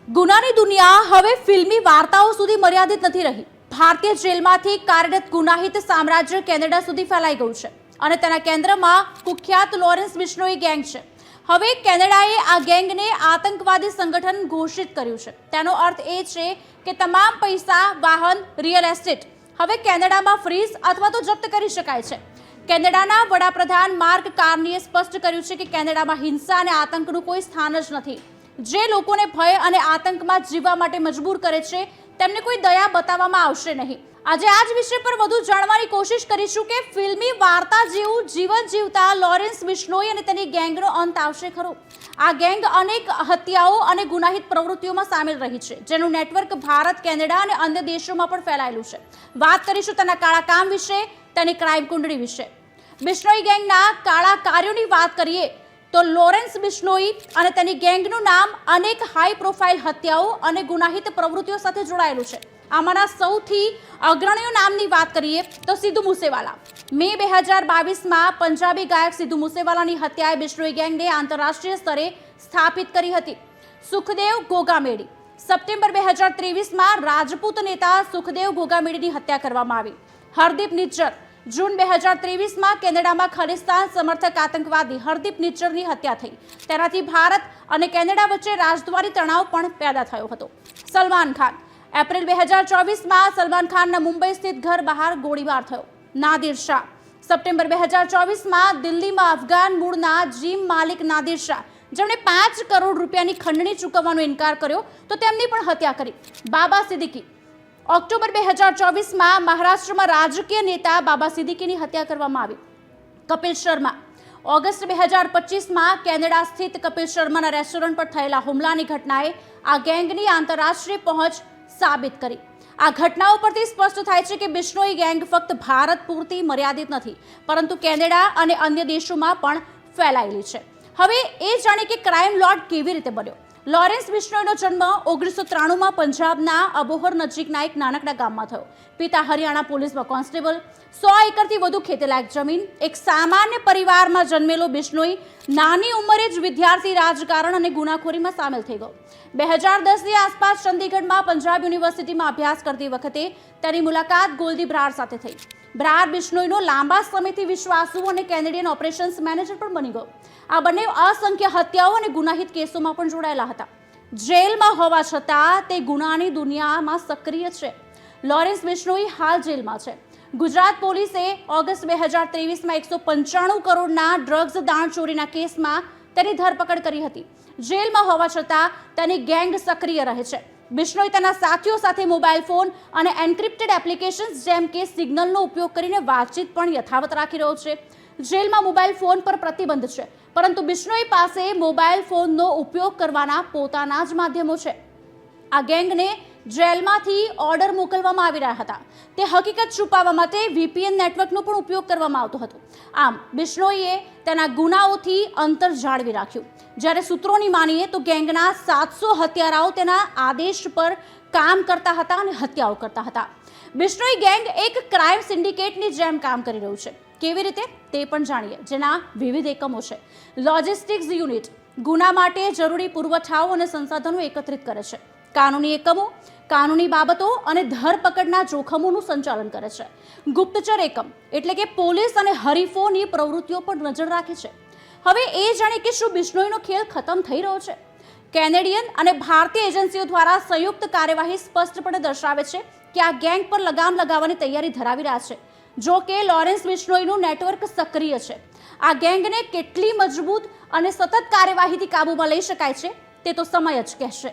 ગુનાની દુનિયા હવે ફિલ્મી વાર્તાઓ સુધી મર્યાદિત નથી રહી। ભારતીય જેલમાંથી કાર્યરત ગુનાહિત સામ્રાજ્ય કેનેડા સુધી ફેલાઈ ગયું છે અને તેના કેન્દ્રમાં કુખ્યાત લોરેન્સ બિશ્નોઈ ગેંગ છે। હવે કેનેડાએ આ ગેંગને આતંકવાદી સંગઠન ઘોષિત કર્યું છે। તેનો અર્થ એ છે કે તમામ પૈસા, વાહન, રિયલ એસ્ટેટ હવે કેનેડામાં ફ્રીઝ અથવા તો જપ્ત કરી શકાય છે। કેનેડાના વડાપ્રધાન માર્ક કાર્નીએ સ્પષ્ટ કર્યું છે કે કેનેડામાં હિંસા અને આતંકનું કોઈ સ્થાન જ નથી। જે લોકોને ભય અને આતંકમાં જીવવા માટે મજબૂર કરે છે તેમને કોઈ દયા બતાવવામાં આવશે નહીં। આજે આ જ વિષય પર વધુ જાણવાની કોશિશ કરીશું કે ફિલ્મી વાર્તા જેવું જીવન જીવતા લોરેન્સ બિશ્નોઈ અને તેની ગેંગનો અંત આવશે ખરો। આ ગેંગ અનેક હત્યાઓ અને ગુનાહિત પ્રવૃત્તિઓમાં સામેલ રહી છે, જેનું નેટવર્ક ભારત, કેનેડા અને અન્ય દેશોમાં પણ ફેલાયેલું છે। વાત કરીશું તેના કાળા કામ વિશે, તેની ક્રાઇમ કુંડળી વિશે। બિશ્નોઈ ગેંગના કાળા કાર્યોની વાત કરીએ તો લોરેન્સ બિશ્નોઈ અને તેની ગેંગનું નામ અનેક હાઈ પ્રોફાઇલ હત્યાઓ અને ગુનાહિત પ્રવૃત્તિઓ સાથે જોડાયેલું છે। આમાંના સૌથી અગ્રણીય નામની વાત કરીએ તો સિદ્ધુ મૂસેવાલા। મે 2022માં પંજાબી ગાયક સિદ્ધુ મૂસેવાલાની હત્યાએ બિશ્નોઈ ગેંગને આંતરરાષ્ટ્રીય સ્તરે સ્થાપિત કરી હતી। સુખદેવ ગોગામેડી। સપ્ટેમ્બર 2023માં રાજપૂત નેતા સુખદેવ ગોગામેડીની હત્યા કરવામાં આવી। હરદીપ નિજ્જર। જૂન 2023માં કેનેડામાં ખાલિસ્તાન સમર્થક આતંકવાદી હરદીપ નિજ્જરની હત્યા થઈ। તેનાથી ભારત અને કેનેડા વચ્ચે રાજદ્વારી તણાવ પણ પેદા થયો હતો। સલમાન ખાન। એપ્રિલ 2024માં સલમાન ખાનના મુંબઈ સ્થિત ઘર બહાર ગોળીબાર થયો। નાદિર શાહ। સપ્ટેમ્બર 2024માં દિલ્હીમાં અફઘાન મૂળના જીમ માલિક નાદિર શાહ, જેમણે 5 કરોડ રૂપિયાની ખંડણી ચૂકવવાનો ઇનકાર કર્યો તો તેમની પણ હત્યા કરી। બાબા સિદ્દીકી। ઓક્ટોબર 2024માં મહારાષ્ટ્રમાં રાજકીય નેતા બાબા સિદ્દીકીની હત્યા કરવામાં આવી। કપિલ શર્મા। ઓગસ્ટ 2025માં કેનેડા સ્થિત કપિલ શર્માના રેસ્ટોરન્ટ પર થયેલા હુમલાની ઘટનાએ આ ગેંગની આંતરરાષ્ટ્રીય પહોંચ સાબિત કરી। આ ઘટનાઓ પરથી સ્પષ્ટ થાય છે કે બિશ્નોઈ ગેંગ ફક્ત ભારત પૂરતી મર્યાદિત નથી, પરંતુ કેનેડા અને અન્ય દેશોમાં પણ ફેલાયેલી છે। હવે એ જાણીએ કે ક્રાઇમ લોર્ડ કેવી રીતે બન્યો। લોરેન્સ બિશ્નોઈનો જન્મ 1993માં પંજાબના અબોહર નજીકના એક નાનકડા ગામમાં થયો। પિતા હરિયાણા પોલીસમાં કોન્સ્ટેબલ। 100 એકરથી વધુ ખેતીલાયક જમીન। એક સામાન્ય પરિવારમાં જન્મેલો બિશ્નોઈ નાની ઉંમરે જ વિદ્યાર્થી રાજકારણ અને ગુનાખોરીમાં સામેલ થઈ ગયો। 2010ની આસપાસ ચંદીગઢમાં પંજાબ યુનિવર્સિટીમાં અભ્યાસ કરતી વખતે તેની મુલાકાત ગોલ્ડી બ્રાર સાથે થઈ। બ્રાર બિશ્નોઈનો લાંબા સમયથી વિશ્વાસુ અને કેનેડિયન ઓપરેશન્સ મેનેજર પણ બની ગયો। આ બંને અસંખ્ય હત્યાઓ અને ગુનાહિત કેસોમાં પણ જોડાયેલા હતા। જેલમાં હોવા છતાં તે ગુનાની દુનિયામાં સક્રિય છે। લોરેન્સ બિશ્નોઈ હાલ જેલમાં છે। ગુજરાત પોલીસે ઓગસ્ટ 2023માં 195 કરોડના ડ્રગ્સ દાણચોરીના કેસમાં તેની ધરપકડ કરી હતી। જેલમાં હોવા છતાં તેની ગેંગ સક્રિય રહે છે। બિશ્નોઈ તેના સાથીઓ સાથે મોબાઈલ ફોન અને એન્ક્રિપ્ટેડ એપ્લિકેશન્સ જેમ કે સિગ્નલનો ઉપયોગ કરીને વાતચીત પણ યથાવત રાખી રહ્યો છે। જેલમાં મોબાઈલ ફોન પર પ્રતિબંધ છે, પરંતુ બિશ્નોઈ પાસે મોબાઈલ ફોનનો ઉપયોગ કરવાના પોતાના જ માધ્યમો છે। આ ગેંગને જેલમાંથી ઓર્ડર મોકલવામાં આવી રહ્યા હતા। તે હકીકત છુપાવવા માટે VPN નેટવર્કનો પણ ઉપયોગ કરવામાં આવતો હતો। આમ બિશ્નોઈએ તેના ગુનાઓથી અંતર જાળવી રાખ્યું। જ્યારે સૂત્રોની માનીએ તો ગેંગના 700 હત્યારાઓ તેના આદેશ પર કામ કરતા હતા અને હત્યાઓ કરતા હતા। બિશ્નોઈ ગેંગ એક ક્રાઇમ સિન્ડિકેટની જેમ કામ કરી રહ્યું છે। કેવી રીતે તે પણ જાણીએ, જેના વિવિધ એકમો છે। લોજિસ્ટિક્સ યુનિટ ગુના માટે જરૂરી પુરવઠાઓ અને સંસાધનો એકત્રિત કરે છે। કાનૂની એકમો કાનૂની બાબતો અને ધરપકડના જોખમોનું સંચાલન કરે છે। ગુપ્તચર એકમ એટલે કે પોલીસ અને હરીફોની પ્રવૃત્તિઓ પર નજર રાખે છે। હવે એ જાણે કે શું બિશ્નોઈનો ખેલ ખતમ થઈ રહ્યો છે? કેનેડિયન અને ભારતીય એજન્સીઓ દ્વારા સંયુક્ત કાર્યવાહી સ્પષ્ટપણે દર્શાવે છે કે આ ગેંગ પર લગામ લગાવવાની તૈયારી ધરાવી રહ્યા છે। જો કે લોરેન્સ બિશ્નોઈનું નેટવર્ક સક્રિય છે। આ ગેંગને કેટલી મજબૂત અને સતત કાર્યવાહીથી કાબૂમાં લઈ શકાય છે તે તો સમય જ કહેશે।